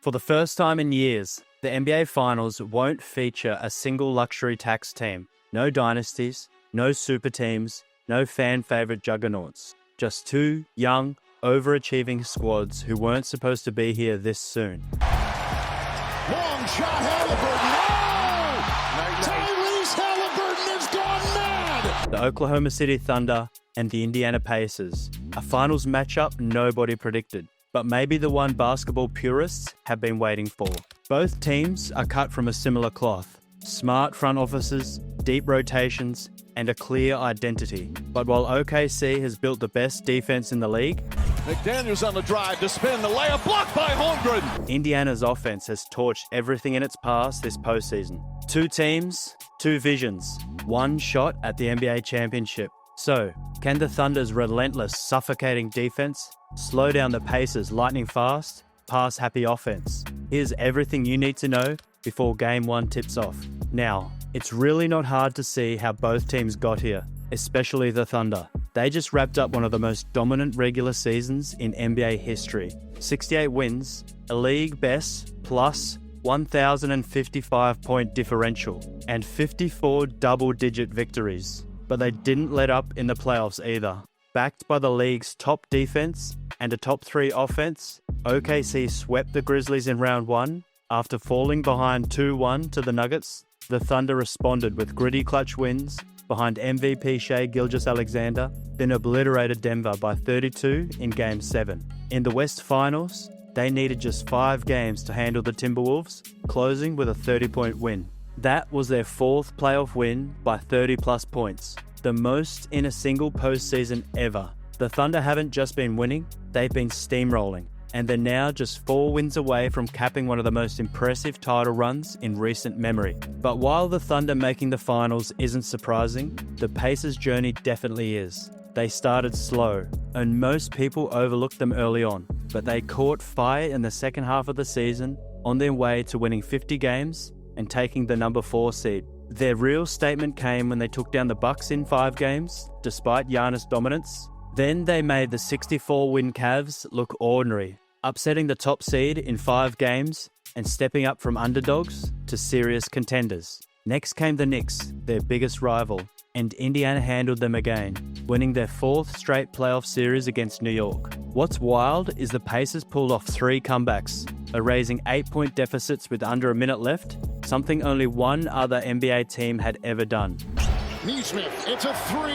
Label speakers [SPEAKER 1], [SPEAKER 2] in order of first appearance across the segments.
[SPEAKER 1] For the first time in years, the NBA Finals won't feature a single luxury tax team. No dynasties, no super teams, no fan-favorite juggernauts. Just two young, overachieving squads who weren't supposed to be here this soon.
[SPEAKER 2] Long shot, Halliburton. No! Tyrese Halliburton has gone mad!
[SPEAKER 1] The Oklahoma City Thunder and the Indiana Pacers. A finals matchup nobody predicted, but maybe the one basketball purists have been waiting for. Both teams are cut from a similar cloth. Smart front offices, deep rotations, and a clear identity. But while OKC has built the best defense in the league,
[SPEAKER 2] McDaniels on the drive to spin the layup, blocked by Holmgren.
[SPEAKER 1] Indiana's offense has torched everything in its path this postseason. Two teams, two visions, one shot at the NBA championship. So, can the Thunder's relentless, suffocating defense slow down the Pacers' lightning-fast, pass-happy offense? Here's everything you need to know before Game 1 tips off. Now, it's really not hard to see how both teams got here, especially the Thunder. They just wrapped up one of the most dominant regular seasons in NBA history. 68 wins, a league best, plus 1,055-point differential, and 54 double-digit victories. But they didn't let up in the playoffs either. Backed by the league's top defense and a top 3 offense, OKC swept the Grizzlies in round 1. After falling behind 2-1 to the Nuggets, the Thunder responded with gritty clutch wins behind MVP Shai Gilgeous-Alexander, then obliterated Denver by 32 in Game 7. In the West Finals, they needed just 5 games to handle the Timberwolves, closing with a 30-point win. That was their 4th playoff win by 30-plus points, the most in a single postseason ever. The Thunder haven't just been winning, they've been steamrolling, and they're now just 4 wins away from capping one of the most impressive title runs in recent memory. But while the Thunder making the finals isn't surprising, the Pacers' journey definitely is. They started slow, and most people overlooked them early on, but they caught fire in the second half of the season on their way to winning 50 games and taking the number 4 seed. Their real statement came when they took down the Bucks in 5 games, despite Giannis' dominance. Then they made the 64-win Cavs look ordinary, upsetting the top seed in 5 games and stepping up from underdogs to serious contenders. Next came the Knicks, their biggest rival, and Indiana handled them again, winning their 4th straight playoff series against New York. What's wild is the Pacers pulled off 3 comebacks, erasing 8-point deficits with under a minute left, something only one other NBA team had ever done.
[SPEAKER 2] Neesmith, it's a 3.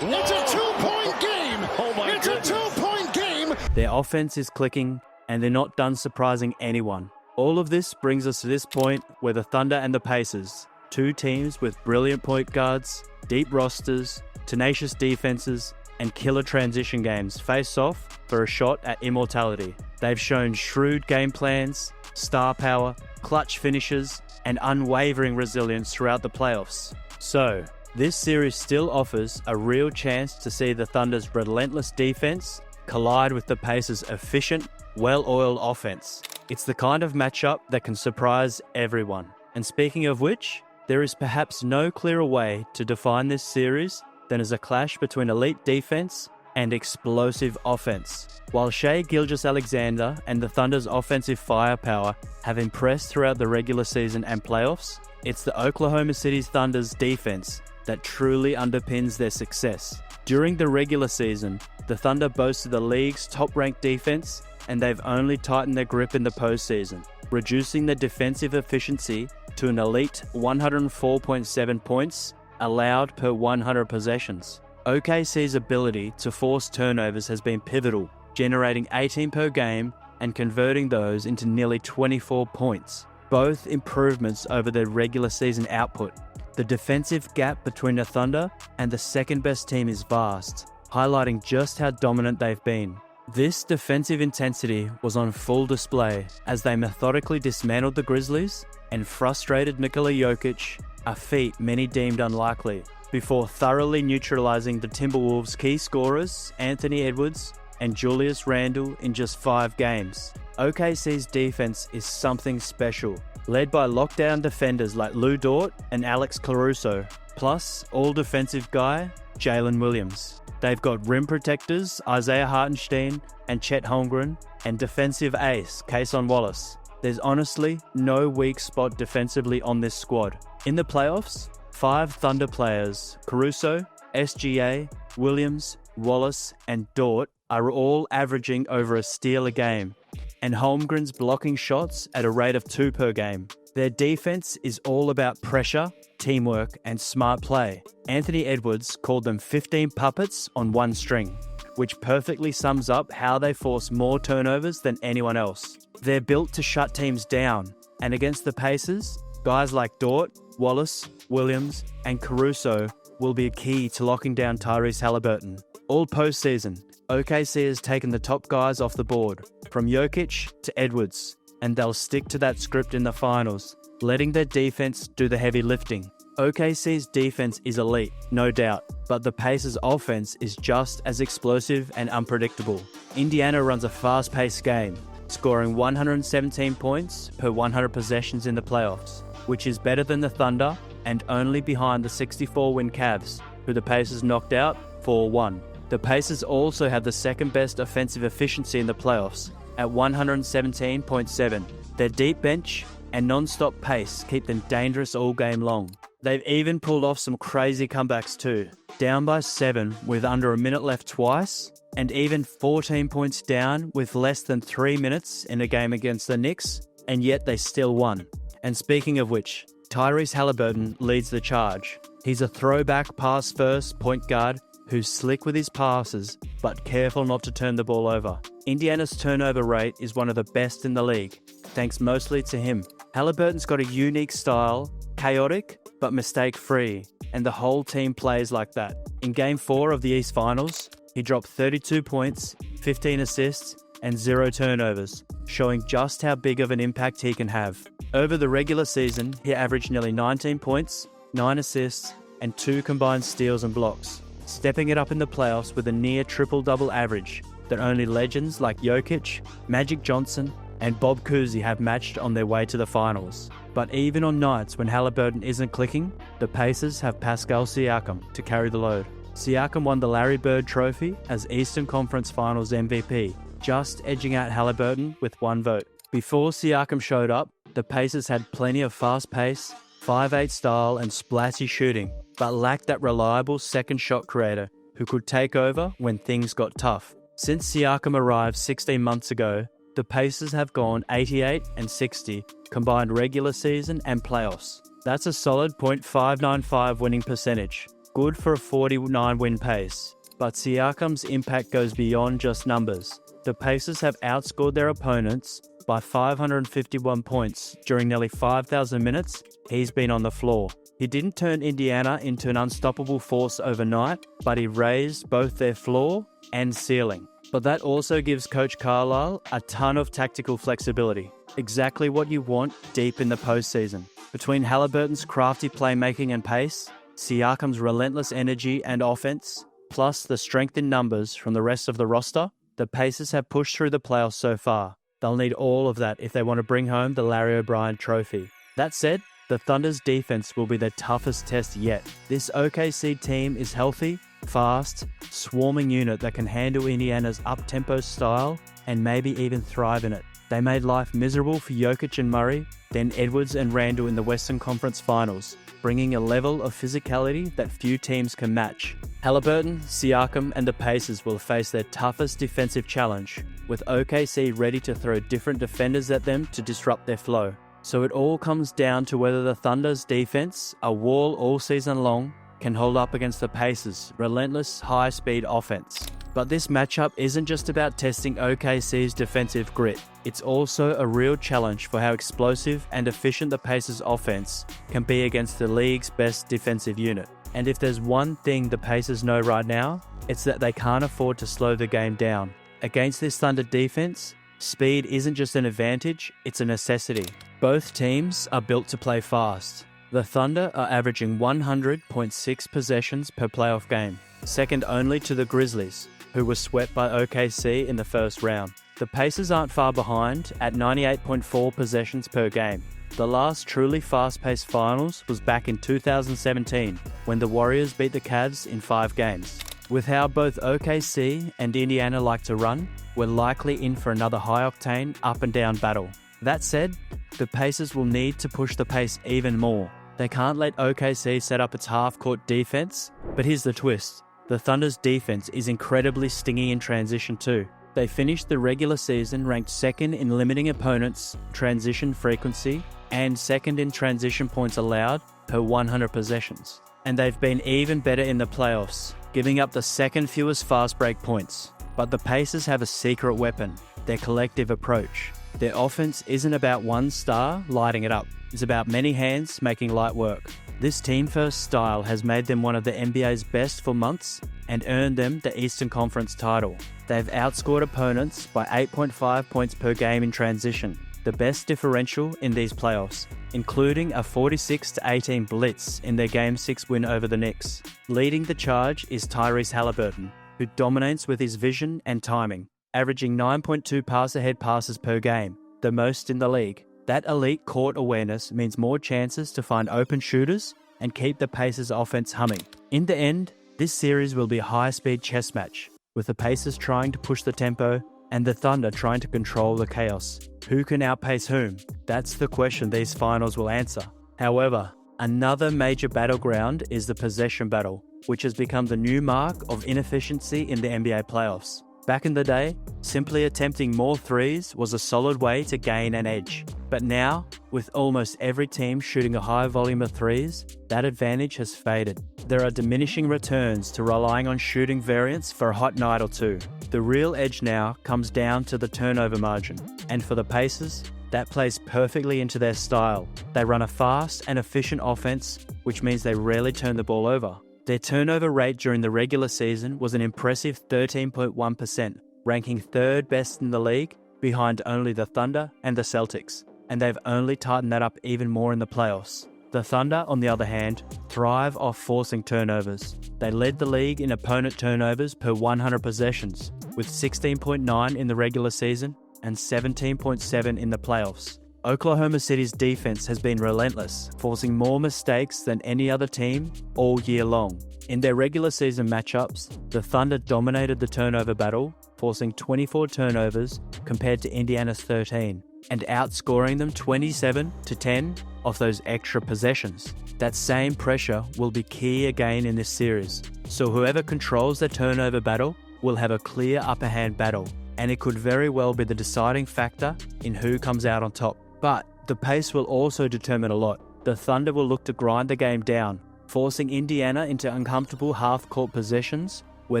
[SPEAKER 2] It's a 2-point game. Oh my It's goodness. A 2-point game.
[SPEAKER 1] Their offense is clicking, and they're not done surprising anyone. All of this brings us to this point where the Thunder and the Pacers, 2 teams with brilliant point guards, deep rosters, tenacious defenses, and killer transition games, face off for a shot at immortality. They've shown shrewd game plans, star power, clutch finishes, and unwavering resilience throughout the playoffs. So, this series still offers a real chance to see the Thunder's relentless defense collide with the Pacers' efficient, well-oiled offense. It's the kind of matchup that can surprise everyone. And speaking of which, there is perhaps no clearer way to define this series than as a clash between elite defense and explosive offense. While Shai Gilgeous-Alexander and the Thunder's offensive firepower have impressed throughout the regular season and playoffs, it's the Oklahoma City Thunder's defense that truly underpins their success. During the regular season, the Thunder boasted the league's top-ranked defense, and they've only tightened their grip in the postseason, reducing their defensive efficiency to an elite 104.7 points allowed per 100 possessions. OKC's ability to force turnovers has been pivotal, generating 18 per game and converting those into nearly 24 points, both improvements over their regular season output. The defensive gap between the Thunder and the second-best team is vast, highlighting just how dominant they've been. This defensive intensity was on full display as they methodically dismantled the Grizzlies and frustrated Nikola Jokic, a feat many deemed unlikely, before thoroughly neutralizing the Timberwolves' key scorers, Anthony Edwards and Julius Randle, in just 5 games. OKC's defense is something special, led by lockdown defenders like Lou Dort and Alex Caruso, plus all-defensive guy Jalen Williams. They've got rim protectors Isaiah Hartenstein and Chet Holmgren, and defensive ace Cason Wallace. There's honestly no weak spot defensively on this squad. In the playoffs, 5 Thunder players, Caruso, SGA, Williams, Wallace, and Dort, are all averaging over a steal a game, and Holmgren's blocking shots at a rate of 2 per game. Their defense is all about pressure, teamwork, and smart play. Anthony Edwards called them 15 puppets on one string, which perfectly sums up how they force more turnovers than anyone else. They're built to shut teams down, and against the Pacers, guys like Dort, Wallace, Williams, and Caruso will be a key to locking down Tyrese Haliburton. All postseason, OKC has taken the top guys off the board, from Jokic to Edwards, and they'll stick to that script in the finals, letting their defense do the heavy lifting. OKC's defense is elite, no doubt, but the Pacers' offense is just as explosive and unpredictable. Indiana runs a fast-paced game, scoring 117 points per 100 possessions in the playoffs, which is better than the Thunder and only behind the 64-win Cavs, who the Pacers knocked out 4-1. The Pacers also have the second best offensive efficiency in the playoffs at 117.7. Their deep bench and non-stop pace keep them dangerous all game long. They've even pulled off some crazy comebacks too, down by 7 with under a minute left twice, and even 14 points down with less than 3 minutes in a game against the Knicks, and yet they still won. And speaking of which, Tyrese Haliburton leads the charge. He's a throwback pass-first point guard who's slick with his passes, but careful not to turn the ball over. Indiana's turnover rate is one of the best in the league, thanks mostly to him. Haliburton's got a unique style, chaotic, but mistake-free, and the whole team plays like that. In Game 4 of the East Finals, he dropped 32 points, 15 assists, and 0 turnovers, showing just how big of an impact he can have. Over the regular season, he averaged nearly 19 points, 9 assists, and 2 combined steals and blocks, stepping it up in the playoffs with a near triple-double average that only legends like Jokic, Magic Johnson, and Bob Cousy have matched on their way to the finals. But even on nights when Haliburton isn't clicking, the Pacers have Pascal Siakam to carry the load. Siakam won the Larry Bird Trophy as Eastern Conference Finals MVP, just edging out Haliburton with 1 vote. Before Siakam showed up, the Pacers had plenty of fast pace, 5'8" style and splashy shooting, but lacked that reliable second shot creator who could take over when things got tough. Since Siakam arrived 16 months ago, the Pacers have gone 88-60 combined regular season and playoffs. That's a solid .595 winning percentage, good for a 49-win pace. But Siakam's impact goes beyond just numbers. The Pacers have outscored their opponents by 551 points during nearly 5,000 minutes he's been on the floor. He didn't turn Indiana into an unstoppable force overnight, but he raised both their floor and ceiling. But that also gives Coach Carlisle a ton of tactical flexibility, exactly what you want deep in the postseason. Between Haliburton's crafty playmaking and pace, Siakam's relentless energy and offense, plus the strength in numbers from the rest of the roster, the Pacers have pushed through the playoffs so far. They'll need all of that if they want to bring home the Larry O'Brien Trophy. That said, the Thunder's defense will be their toughest test yet. This OKC team is healthy, fast, swarming unit that can handle Indiana's up-tempo style and maybe even thrive in it. They made life miserable for Jokic and Murray, then Edwards and Randle in the Western Conference Finals, bringing a level of physicality that few teams can match. Haliburton, Siakam, and the Pacers will face their toughest defensive challenge, with OKC ready to throw different defenders at them to disrupt their flow. So it all comes down to whether the Thunder's defense, a wall all season long, can hold up against the Pacers' relentless high-speed offense. But this matchup isn't just about testing OKC's defensive grit. It's also a real challenge for how explosive and efficient the Pacers' offense can be against the league's best defensive unit. And if there's one thing the Pacers know right now, it's that they can't afford to slow the game down. Against this Thunder defense, speed isn't just an advantage, it's a necessity. Both teams are built to play fast. The Thunder are averaging 100.6 possessions per playoff game, second only to the Grizzlies, who were swept by OKC in the first round. The Pacers aren't far behind at 98.4 possessions per game. The last truly fast-paced finals was back in 2017, when the Warriors beat the Cavs in 5 games. With how both OKC and Indiana like to run, we're likely in for another high-octane up-and-down battle. That said, the Pacers will need to push the pace even more. They can't let OKC set up its half-court defense, but here's the twist. The Thunder's defense is incredibly stingy in transition too. They finished the regular season ranked second in limiting opponents' transition frequency and second in transition points allowed per 100 possessions. And they've been even better in the playoffs, giving up the second fewest fast break points. But the Pacers have a secret weapon, their collective approach. Their offense isn't about one star lighting it up. It's about many hands making light work. This team-first style has made them one of the NBA's best for months and earned them the Eastern Conference title. They've outscored opponents by 8.5 points per game in transition, the best differential in these playoffs, including a 46-18 blitz in their Game 6 win over the Knicks. Leading the charge is Tyrese Halliburton, who dominates with his vision and timing, averaging 9.2 pass-ahead passes per game, the most in the league. That elite court awareness means more chances to find open shooters and keep the Pacers' offense humming. In the end, this series will be a high-speed chess match, with the Pacers trying to push the tempo and the Thunder trying to control the chaos. Who can outpace whom? That's the question these finals will answer. However, another major battleground is the possession battle, which has become the new mark of inefficiency in the NBA playoffs. Back in the day, simply attempting more threes was a solid way to gain an edge. But now, with almost every team shooting a high volume of threes, that advantage has faded. There are diminishing returns to relying on shooting variance for a hot night or two. The real edge now comes down to the turnover margin. And for the Pacers, that plays perfectly into their style. They run a fast and efficient offense, which means they rarely turn the ball over. Their turnover rate during the regular season was an impressive 13.1%, ranking third best in the league, behind only the Thunder and the Celtics, and they've only tightened that up even more in the playoffs. The Thunder, on the other hand, thrive off forcing turnovers. They led the league in opponent turnovers per 100 possessions, with 16.9 in the regular season and 17.7 in the playoffs. Oklahoma City's defense has been relentless, forcing more mistakes than any other team all year long. In their regular season matchups, the Thunder dominated the turnover battle, forcing 24 turnovers compared to Indiana's 13, and outscoring them 27-10 off those extra possessions. That same pressure will be key again in this series, so whoever controls the turnover battle will have a clear upper hand battle, and it could very well be the deciding factor in who comes out on top. But the pace will also determine a lot. The Thunder will look to grind the game down, forcing Indiana into uncomfortable half-court possessions where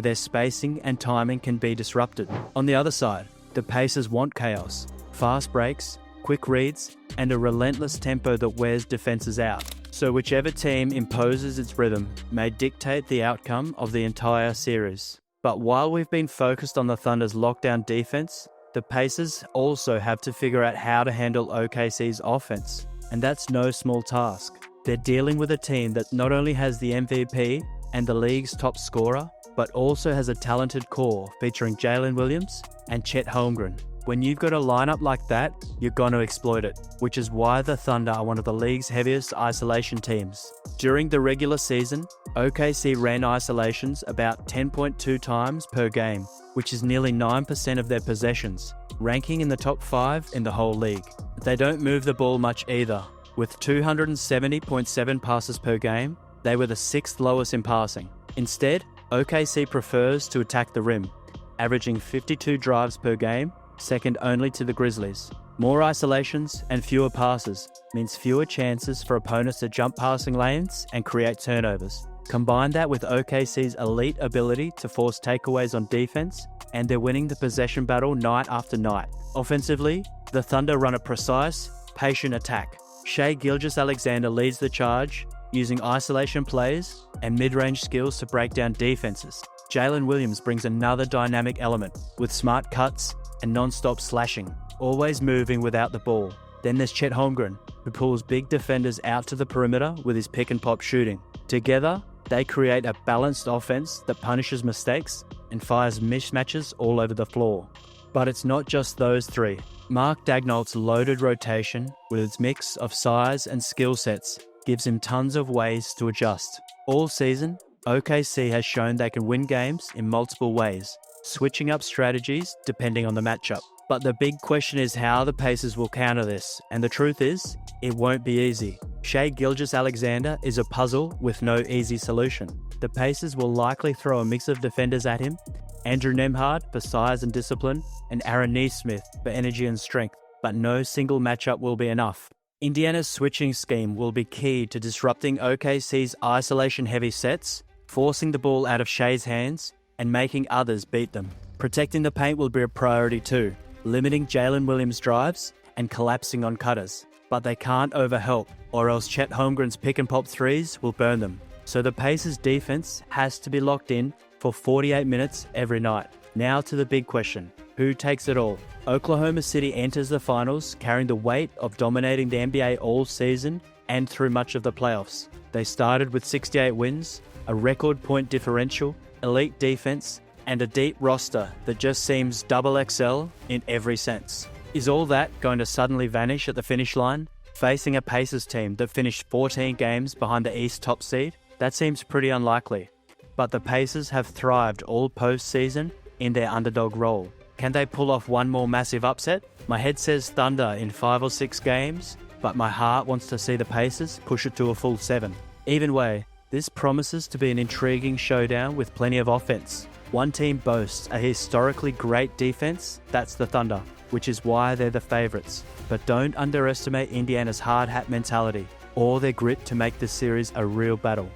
[SPEAKER 1] their spacing and timing can be disrupted. On the other side, the Pacers want chaos, fast breaks, quick reads, and a relentless tempo that wears defenses out. So whichever team imposes its rhythm may dictate the outcome of the entire series. But while we've been focused on the Thunder's lockdown defense, the Pacers also have to figure out how to handle OKC's offense, and that's no small task. They're dealing with a team that not only has the MVP and the league's top scorer, but also has a talented core featuring Jalen Williams and Chet Holmgren. When you've got a lineup like that, you're going to exploit it, which is why the Thunder are one of the league's heaviest isolation teams. During the regular season, OKC ran isolations about 10.2 times per game, which is nearly 9% of their possessions, ranking in the top 5 in the whole league. They don't move the ball much either. With 270.7 passes per game, they were the 6th lowest in passing. Instead, OKC prefers to attack the rim, averaging 52 drives per game, second only to the Grizzlies. More isolations and fewer passes means fewer chances for opponents to jump passing lanes and create turnovers. Combine that with OKC's elite ability to force takeaways on defense, and they're winning the possession battle night after night. Offensively, the Thunder run a precise, patient attack. Gilgeous-Alexander leads the charge, using isolation plays and mid-range skills to break down defenses. Jalen Williams brings another dynamic element, with smart cuts and non-stop slashing, always moving without the ball. Then there's Chet Holmgren, who pulls big defenders out to the perimeter with his pick-and-pop shooting. Together, they create a balanced offense that punishes mistakes and fires mismatches all over the floor. But it's not just those three. Mark Dagnall's loaded rotation, with its mix of size and skill sets, gives him tons of ways to adjust. All season, OKC has shown they can win games in multiple ways. switching up strategies depending on the matchup. But the big question is how the Pacers will counter this, and the truth is, it won't be easy. Gilgeous-Alexander is a puzzle with no easy solution. The Pacers will likely throw a mix of defenders at him, Andrew Nembhard for size and discipline, and Aaron Nesmith for energy and strength, but no single matchup will be enough. Indiana's switching scheme will be key to disrupting OKC's isolation-heavy sets, forcing the ball out of Shea's hands, and making others beat them. Protecting the paint will be a priority too, limiting Jalen Williams' drives and collapsing on cutters. But they can't overhelp, or else Chet Holmgren's pick-and-pop threes will burn them. So the Pacers' defense has to be locked in for 48 minutes every night. Now to the big question. Who takes it all? Oklahoma City enters the finals carrying the weight of dominating the NBA all season and through much of the playoffs. They started with 68 wins, a record point differential, elite defense, and a deep roster that just seems double XL in every sense. Is all that going to suddenly vanish at the finish line? Facing a Pacers team that finished 14 games behind the East top seed? That seems pretty unlikely. But the Pacers have thrived all postseason in their underdog role. Can they pull off one more massive upset? My head says Thunder in 5 or 6 games, but my heart wants to see the Pacers push it to a full 7. Either way, this promises to be an intriguing showdown with plenty of offense. One team boasts a historically great defense, that's the Thunder, which is why they're the favourites. But don't underestimate Indiana's hard hat mentality or their grit to make this series a real battle.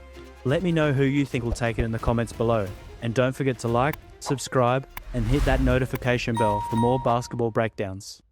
[SPEAKER 1] Let me know who you think will take it in the comments below. And don't forget to like, subscribe, and hit that notification bell for more basketball breakdowns.